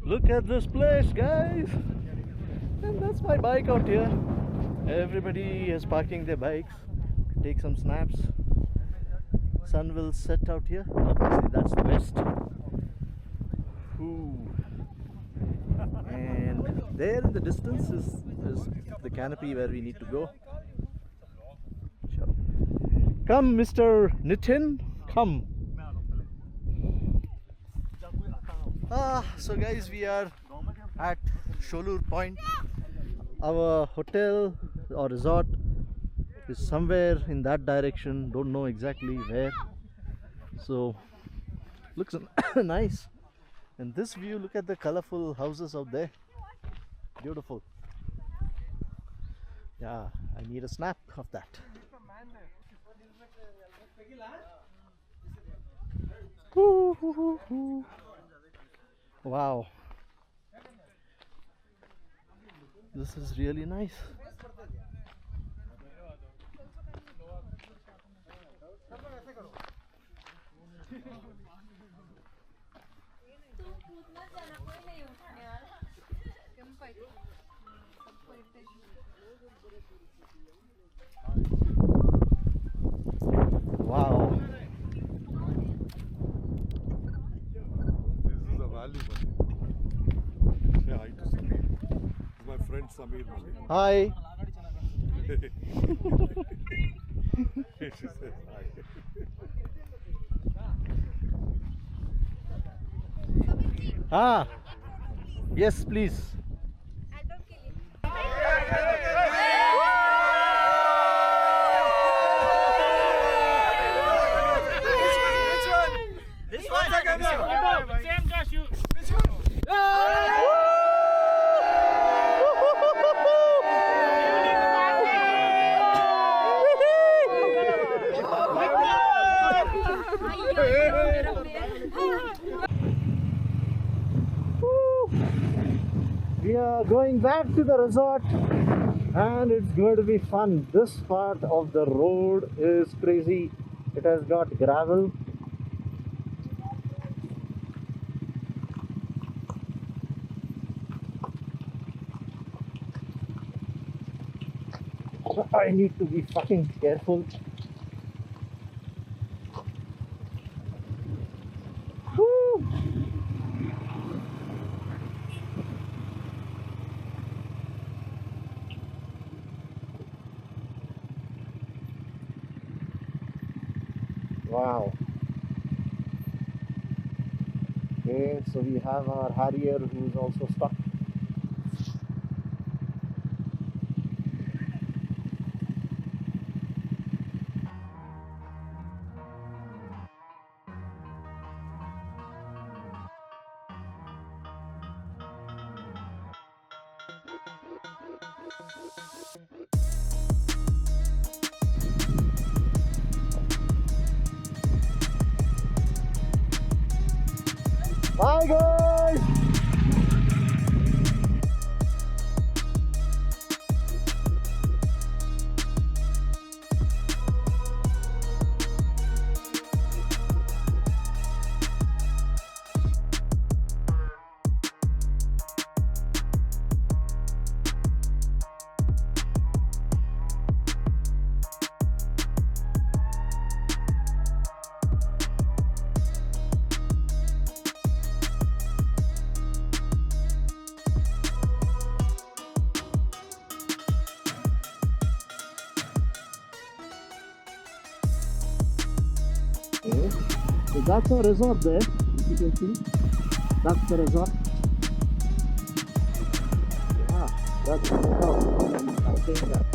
Look at this place, guys. And that's my bike out here. Everybody is parking their bikes. Take some snaps. Sun will set out here. Obviously, that's the west. Ooh. And there in the distance is the canopy where we need to go. Sure. Come, Mr. Nitin. Come. So guys, we are at Sholur Point. Our hotel or resort is somewhere in that direction. Don't know exactly where. So looks nice. And this view, look at the colorful houses out there. Beautiful. Yeah, I need a snap of that. Wow. This is really nice. Wow. This is a valley, buddy. Say hi to Sameer. This is my friend Sameer. Hi. She says hi. Yes, please. We are going back to the resort and it's going to be fun. This part of the road is crazy. It has got gravel. I need to be fucking careful. Woo. Wow. Okay, so we have our Harrier who is also stuck. Bye guys! Okay. So that's our resort there, you can see. That's the resort. That's the resort. I'm saying that.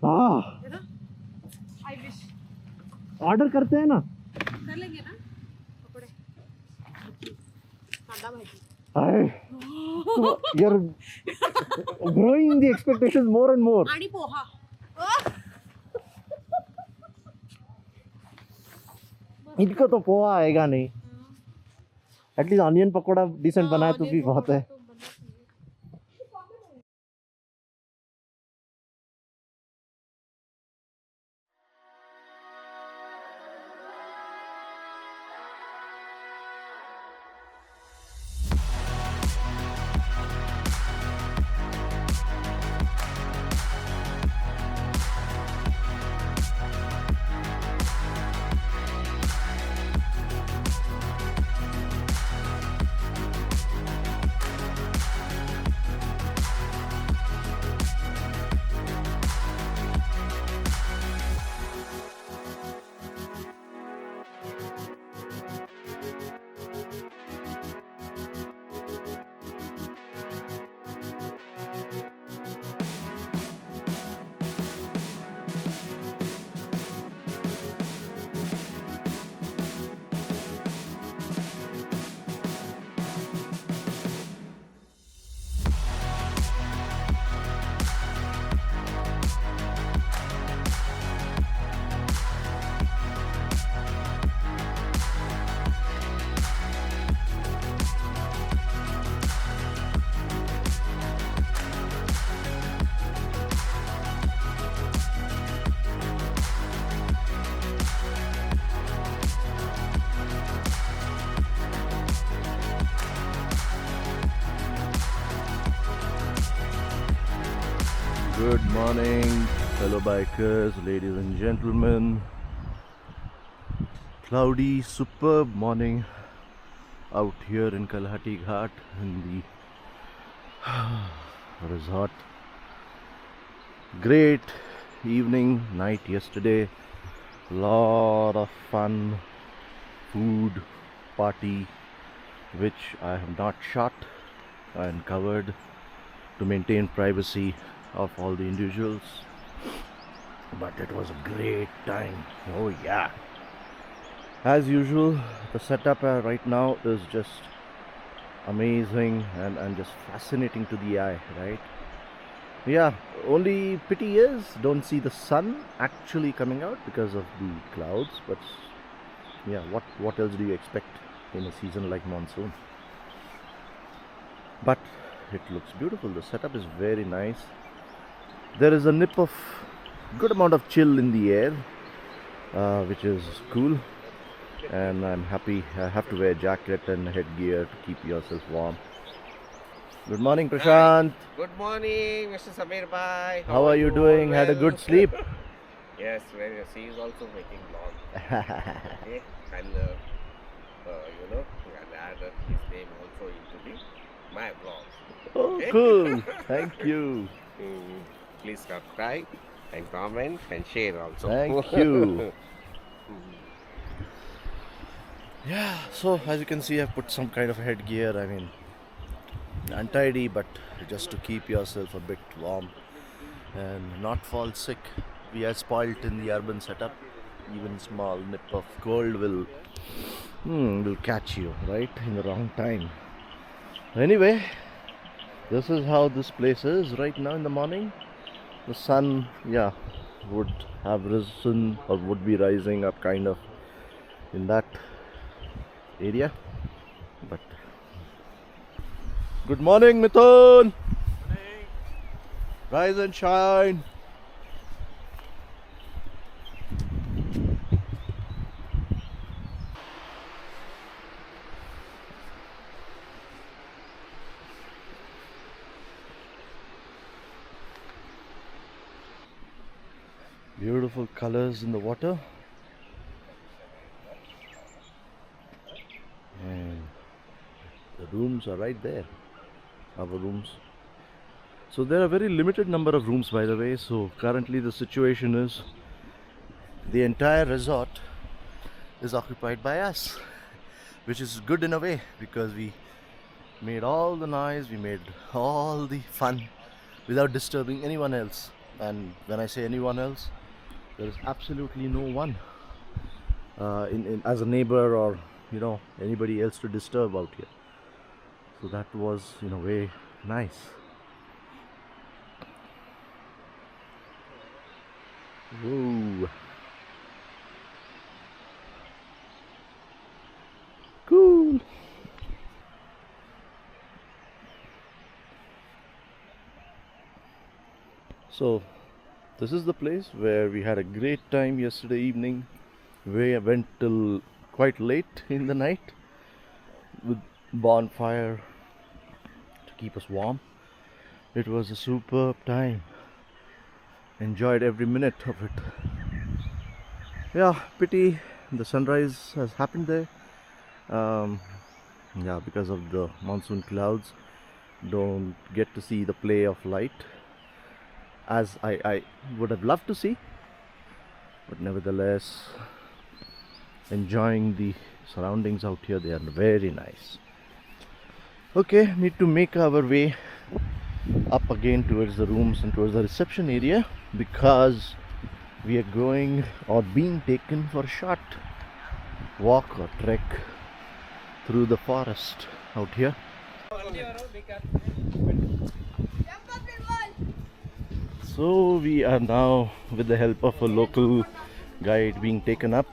हाँ है ना? I wish. Order करते हैं ना. कर लेंगे ना कपड़े. कांदा भाजी. You're growing the expectations more and more. आणि पोहा. इनको तो पोहा आएगा नहीं. एटलीस्ट ऑनियन पकोड़ा डिसेंट बनाया तो भी बहुत है. Good morning, fellow bikers, ladies and gentlemen. Cloudy, superb morning out here in Kalhati Ghat in the resort. Great evening, night yesterday. Lot of fun, food, party, which I have not shot and covered to maintain privacy of all the individuals, but it was a great time. Oh yeah, as usual the setup right now is just amazing and just fascinating to the eye, right? Yeah, only pity is don't see the sun actually coming out because of the clouds, but yeah, what else do you expect in a season like monsoon? But it looks beautiful. The setup is very nice. There is a nip of good amount of chill in the air, which is cool, and I'm happy. I have to wear jacket and headgear to keep yourself warm. Good morning, Prashant. Good morning, Mr. Samir Bhai. How are you doing? Had a Well? good sleep? Yes, very nice. He is also making vlog. Okay, and and add his name also into my vlogs. Oh, Okay. cool. Thank you. Please subscribe and comment and share also. Thank you. Yeah, so as you can see, I've put some kind of headgear. I mean, untidy, but just to keep yourself a bit warm and not fall sick. We are spoilt in the urban setup. Even small nip of cold will catch you right in the wrong time. Anyway, this is how this place is right now in the morning. The sun, yeah, would have risen or would be rising up kind of in that area. But good morning, Mithun. Rise and shine. Beautiful colors in the water. And the rooms are right there. Our rooms. So there are very limited number of rooms, by the way. So currently the situation is the entire resort is occupied by us, which is good in a way because we made all the noise, we made all the fun without disturbing anyone else. and when I say anyone else, there is absolutely no one as a neighbor or anybody else to disturb out here. So that was in a way nice. Whoa. Cool. So this is the place where we had a great time yesterday evening. We went till quite late in the night with bonfire to keep us warm. It was a superb time. Enjoyed every minute of it. Yeah, pity the sunrise has happened there. Yeah, because of the monsoon clouds, don't get to see the play of light as I would have loved to see, but nevertheless enjoying the surroundings out here. They are very nice. Okay, need to make our way up again towards the rooms and towards the reception area, because we are going or being taken for a short walk or trek through the forest out here. So we are now, with the help of a local guide, being taken up.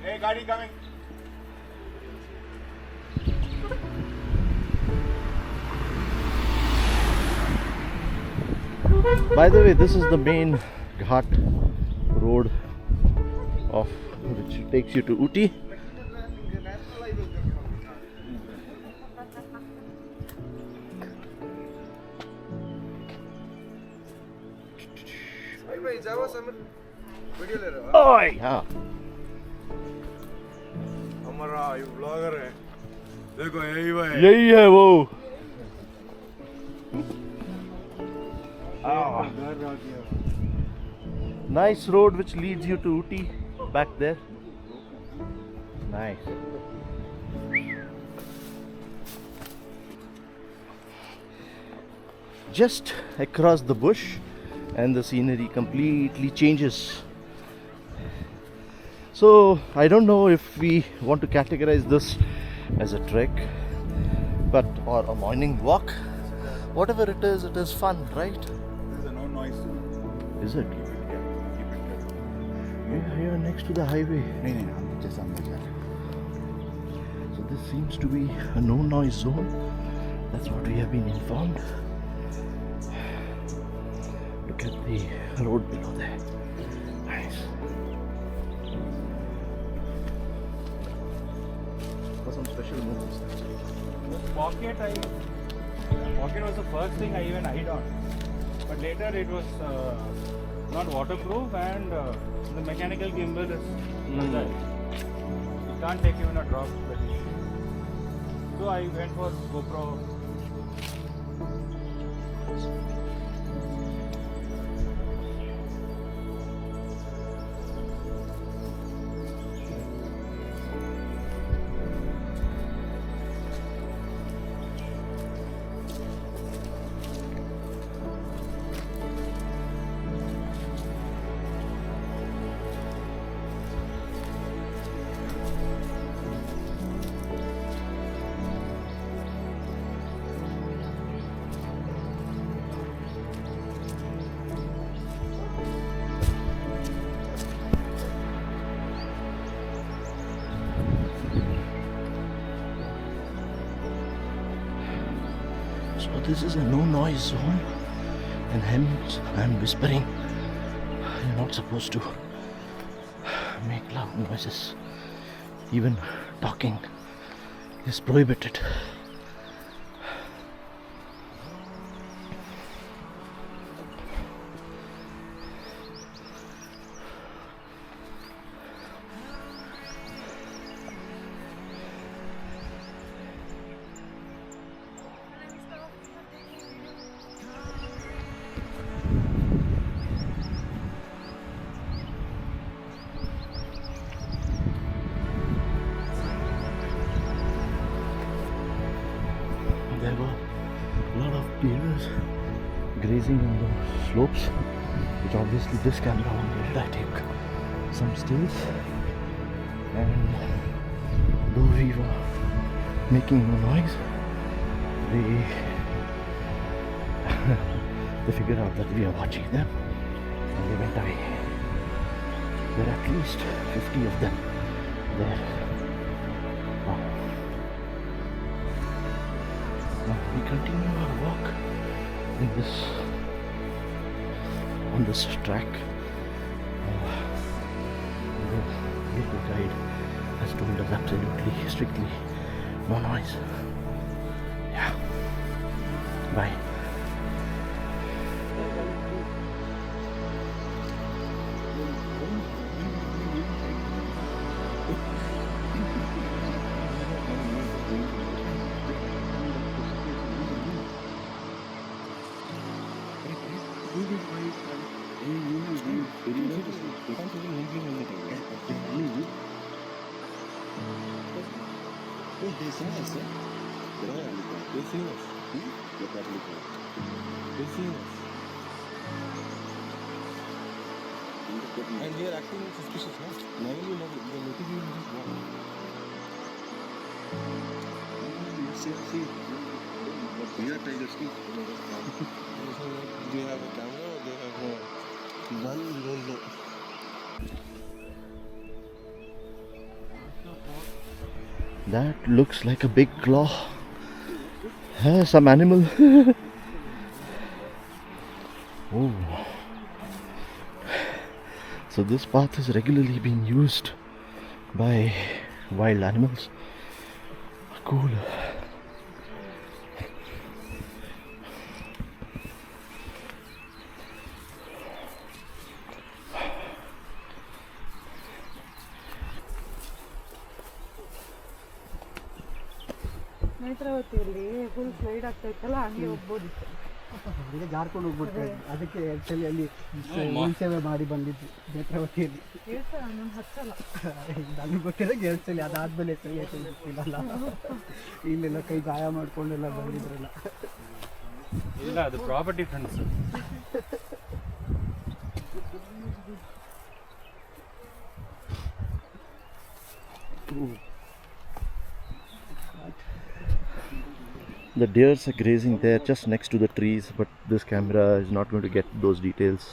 Hey, गाड़ी coming. By the way, this is the main ghat road of which takes you to Ooty. Oi! हाँ. हमारा ये blogger है. देखो यही वो है. यही है वो. Nice road which leads you to Ooty back there. Nice. Just across the bush and the scenery completely changes. So I don't know if we want to categorize this as a trek, or a morning walk. Whatever it is fun, right? There's a no noise. Is it? Keep it. We're here next to the highway. नहीं हम just अंदर जा रहे So this seems to be a no noise zone. That's what we have been informed. Look at the road below there. Nice. For some special moments. Pocket was the first thing I even eyed on, but later it was not waterproof, and the mechanical gimbal is fragile. You can't take even a drop very easily. So I went for GoPro. So this is a no noise zone, and hence I'm whispering. You're not supposed to make loud noises. Even talking is prohibited. grazing on the slopes, which obviously this camera won't get. I take some stills, and though we were making no noise, they figured out that we are watching them and they went away. There are at least 50 of them there. Wow. Now we continue our walk on this track. The local guide has told us absolutely, strictly, no noise. Yeah. Bye. And they are acting suspicious, huh? Normally, no, the native will just walk. See, but we are tigers too. They have a camera or they have a gun, we don't know. That looks like a big claw. Some animal. Oh. So this path is regularly being used by wild animals. Cool. ನೇತ್ರಾವತಿಯಲ್ಲಿ full slide ಆಗ್ತಾ ಇತ್ತಲ್ಲ ಹಂಗೆ ಹೋಗ್ಬೋದಿತ್ತು. ಈಗ ಜಾರ್ಕೊಂಡು ಹೋಗ್ಬಿಡ್ತಾ ಇದ್ವಿ. ಅದಕ್ಕೆ actually ಅಲ್ಲಿ ಸೇವೆ ಮಾಡಿ ಬಂದಿದ್ವಿ ನೇತ್ರಾವತಿಯಲ್ಲಿ. ಹೇಳ್ತಾರೆ ನಾನು ಹಚ್ಚಲ್ಲ. ನನಗೆ ಗೊತ್ತಿರೋ ಗೆಲ್ಸಲಿ ಅದಾದ್ಮೇಲೆ ಸರಿ ಗೊತ್ತಿಲ್ಲ. ಇಲ್ಲೆಲ್ಲ ಕೈ ಗಾಯ ಮಾಡ್ಕೊಂಡೆಲ್ಲ ಬಂದಿದ್ರಲ್ಲ. ಇಲ್ಲ ಅದು property friends. The deers are grazing there just next to the trees, but this camera is not going to get those details.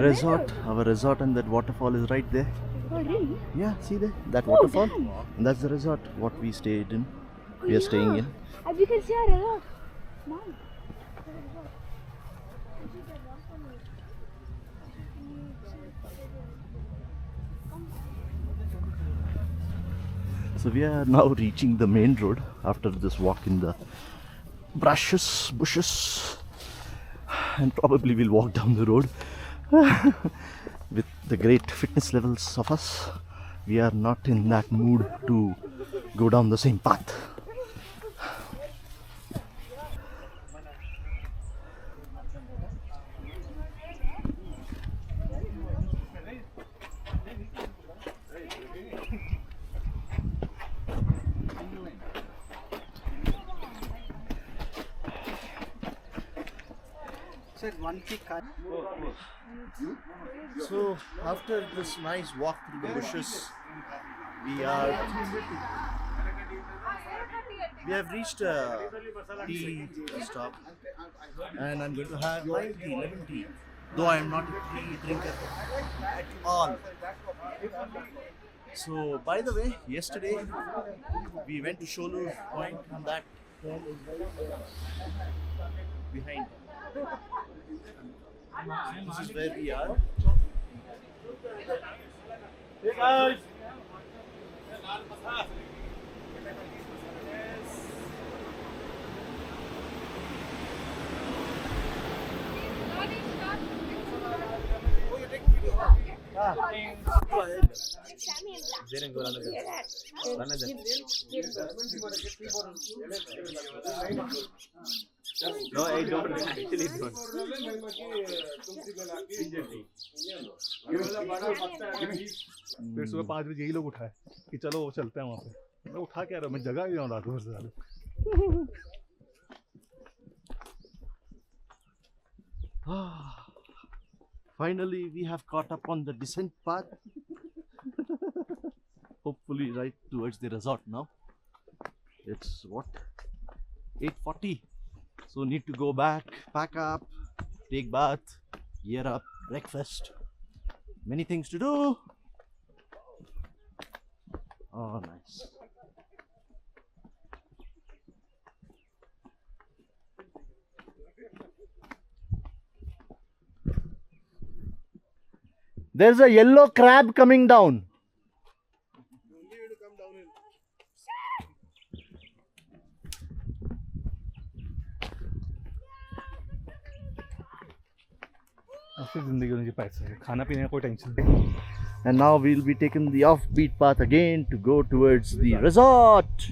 Resort, our resort, and that waterfall is right there. Oh really? Yeah, see there, that waterfall. And that's the resort what we stayed in. We are staying in. As you can see our resort. Nice. So we are now reaching the main road after this walk in the bushes, and probably we'll walk down the road. With the great fitness levels of us, we are not in that mood to go down the same path. So after this nice walk through the bushes, we have reached a tea stop, and I'm going to have lemon tea, though I am not a tea drinker at all. So by the way, yesterday we went to Sholur Point, and that behind. This is where we are. Hey guys! No, I don't. Actually, don't. फिर सुबह 5 बजे यही लोग उठाए कि चलो चलते हैं वहाँ पे. मैं उठा के आ रहा हूँ, मैं जगह ही रहा हूँ से Finally, we have caught up on the descent path. Hopefully, right towards the resort now. It's what? 8:40. So need to go back, pack up, take bath, gear up, breakfast. Many things to do. Oh, nice. There's a yellow crab coming down. ऐसे जिंदगी होनी चाहिए पैसे खाना पीने का कोई tension नहीं And now we'll be taking the offbeat path again to go towards the resort.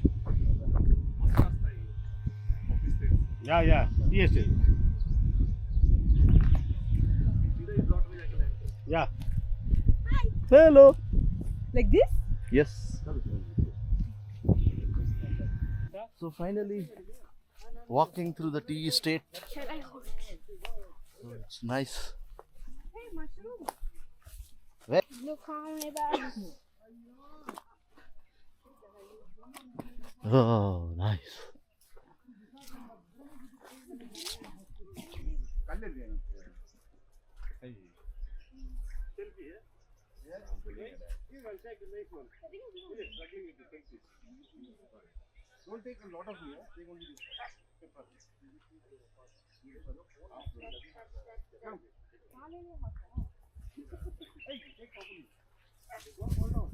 या yes या Hello. Like this? Yes. So finally, walking through the tea estate. So it's nice. Hey, mushroom. Where? Look how many bags. Oh, nice. Don't take a lot of here, take only this. Come. Hey, take properly. Don't hold on.